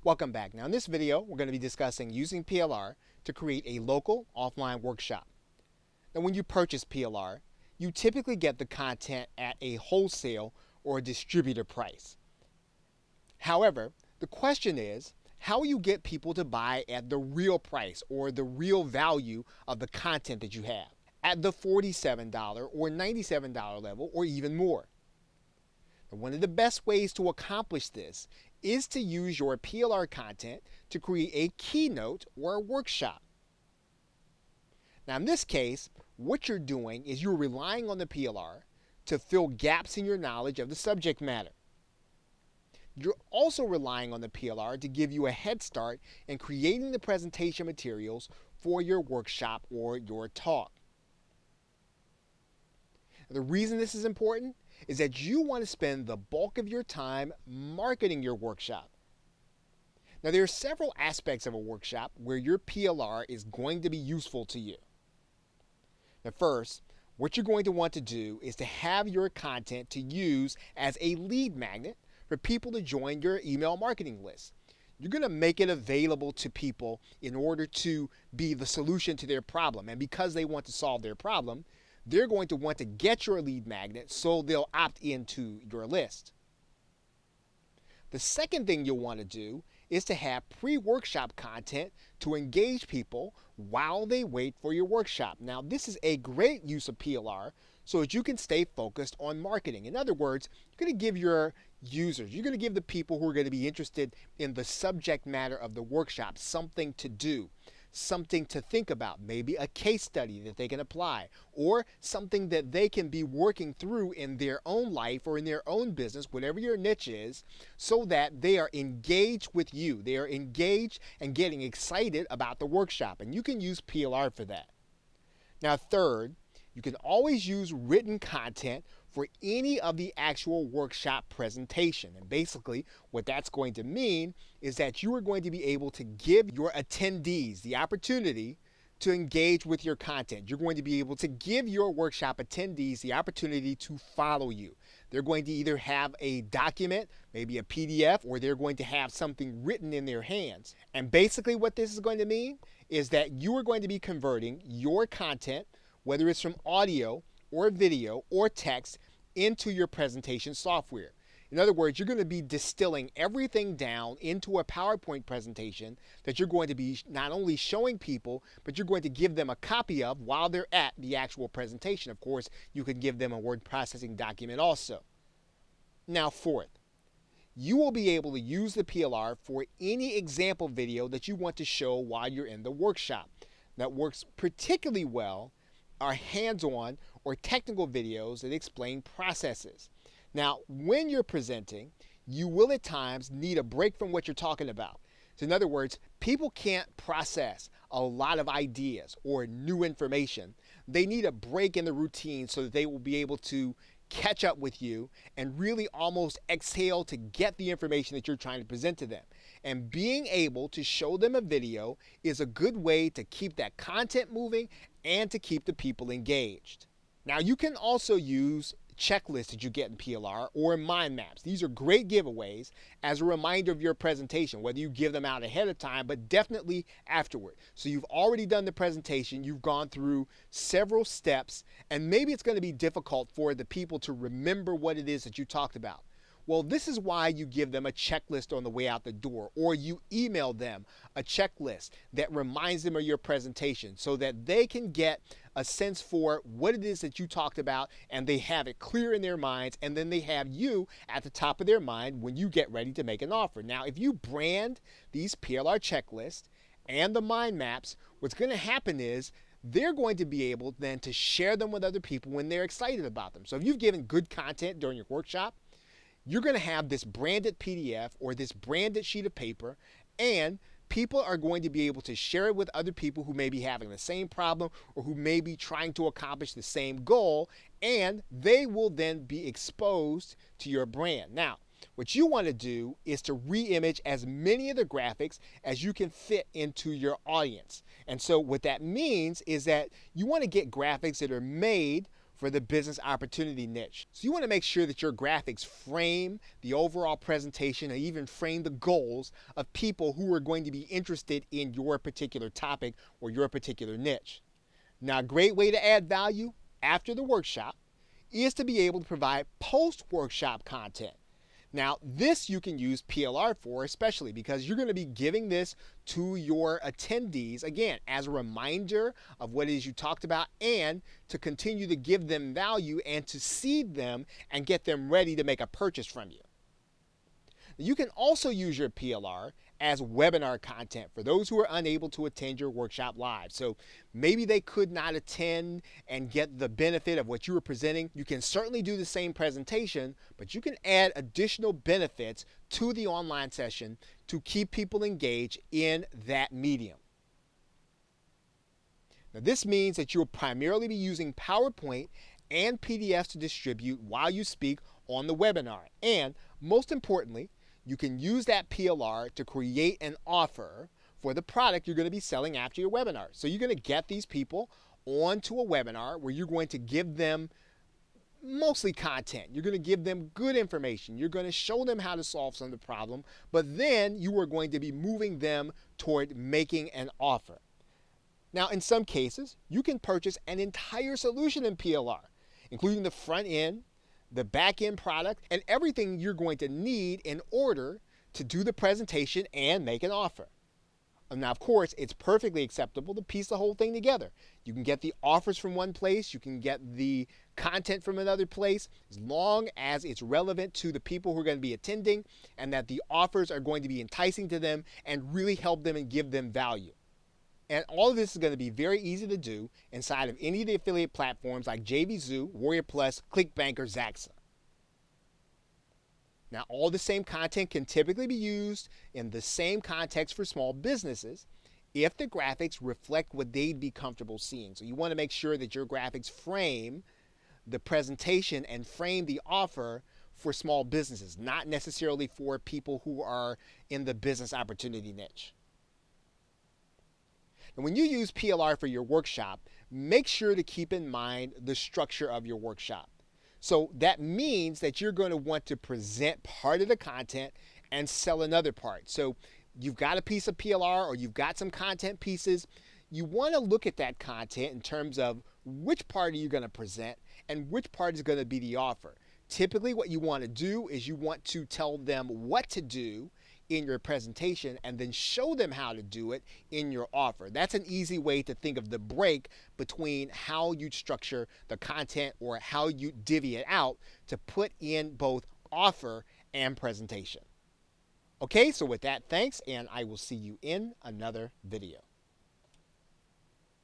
Welcome back. Now in this video, we're going to be discussing using PLR to create a local offline workshop. Now when you purchase PLR, you typically get the content at a wholesale or a distributor price. However, the question is, how will you get people to buy at the real price or the real value of the content that you have? At the $47 or $97 level or even more. And one of the best ways to accomplish this is to use your PLR content to create a keynote or a workshop. Now in this case, what you're doing is you're relying on the PLR to fill gaps in your knowledge of the subject matter. You're also relying on the PLR to give you a head start in creating the presentation materials for your workshop or your talk. The reason this is important is that you want to spend the bulk of your time marketing your workshop. Now there are several aspects of a workshop where your PLR is going to be useful to you. Now first, what you're going to want to do is to have your content to use as a lead magnet for people to join your email marketing list. You're going to make it available to people in order to be the solution to their problem. And because they want to solve their problem, they're going to want to get your lead magnet so they'll opt into your list. The second thing you'll want to do is to have pre-workshop content to engage people while they wait for your workshop. Now, this is a great use of PLR so that you can stay focused on marketing. In other words, you're going to give your users, you're going to give the people who are going to be interested in the subject matter of the workshop something to do, something to think about, maybe a case study that they can apply, or something that they can be working through in their own life or in their own business, whatever your niche is, so that they are engaged with you. They are engaged and getting excited about the workshop, and you can use PLR for that. Now third, you can always use written content for any of the actual workshop presentation. And basically what that's going to mean is that you are going to be able to give your attendees the opportunity to engage with your content. You're going to be able to give your workshop attendees the opportunity to follow you. They're going to either have a document, maybe a PDF, or they're going to have something written in their hands. And basically what this is going to mean is that you are going to be converting your content, whether it's from audio or video or text, into your presentation software. In other words, you're going to be distilling everything down into a PowerPoint presentation that you're going to be not only showing people, but you're going to give them a copy of while they're at the actual presentation. Of course, you can give them a word processing document also. Now fourth, you will be able to use the PLR for any example video that you want to show while you're in the workshop. That works particularly well are hands-on or technical videos that explain processes. Now, when you're presenting, you will at times need a break from what you're talking about. So in other words, people can't process a lot of ideas or new information. They need a break in the routine so that they will be able to catch up with you and really almost exhale to get the information that you're trying to present to them. And being able to show them a video is a good way to keep that content moving and to keep the people engaged. Now you can also use checklists that you get in PLR or mind maps. These are great giveaways as a reminder of your presentation, whether you give them out ahead of time, but definitely afterward. So you've already done the presentation, you've gone through several steps, and maybe it's going to be difficult for the people to remember what it is that you talked about. Well, this is why you give them a checklist on the way out the door, or you email them a checklist that reminds them of your presentation so that they can get a sense for what it is that you talked about and they have it clear in their minds, and then they have you at the top of their mind when you get ready to make an offer. Now, if you brand these PLR checklists and the mind maps, what's going to happen is they're going to be able then to share them with other people when they're excited about them. So if you've given good content during your workshop, you're going to have this branded PDF or this branded sheet of paper, and people are going to be able to share it with other people who may be having the same problem or who may be trying to accomplish the same goal, and they will then be exposed to your brand. Now, what you want to do is to re-image as many of the graphics as you can fit into your audience. And so what that means is that you want to get graphics that are made for the business opportunity niche. So you want to make sure that your graphics frame the overall presentation and even frame the goals of people who are going to be interested in your particular topic or your particular niche. Now, a great way to add value after the workshop is to be able to provide post-workshop content. Now, this you can use PLR for, especially because you're going to be giving this to your attendees, again, as a reminder of what it is you talked about and to continue to give them value and to seed them and get them ready to make a purchase from you. You can also use your PLR as webinar content for those who are unable to attend your workshop live. So maybe they could not attend and get the benefit of what you were presenting. You can certainly do the same presentation, but you can add additional benefits to the online session to keep people engaged in that medium. Now, this means that you'll primarily be using PowerPoint and PDFs to distribute while you speak on the webinar. And most importantly, you can use that PLR to create an offer for the product you're going to be selling after your webinar. So you're going to get these people onto a webinar where you're going to give them mostly content. You're going to give them good information. You're going to show them how to solve some of the problem, but then you are going to be moving them toward making an offer. Now, in some cases, you can purchase an entire solution in PLR, including the front end, the back-end product, and everything you're going to need in order to do the presentation and make an offer. Now, of course, it's perfectly acceptable to piece the whole thing together. You can get the offers from one place, you can get the content from another place, as long as it's relevant to the people who are going to be attending and that the offers are going to be enticing to them and really help them and give them value. And all of this is going to be very easy to do inside of any of the affiliate platforms like JVZoo, Warrior Plus, ClickBank, or Zaxa. Now, all the same content can typically be used in the same context for small businesses if the graphics reflect what they'd be comfortable seeing. So you want to make sure that your graphics frame the presentation and frame the offer for small businesses, not necessarily for people who are in the business opportunity niche. And when you use PLR for your workshop, make sure to keep in mind the structure of your workshop. So that means that you're going to want to present part of the content and sell another part. So you've got a piece of PLR or you've got some content pieces. You want to look at that content in terms of which part are you going to present and which part is going to be the offer. Typically what you want to do is you want to tell them what to do in your presentation and then show them how to do it in your offer. That's an easy way to think of the break between how you structure the content or how you divvy it out to put in both offer and presentation. Okay, so with that, thanks, and I will see you in another video.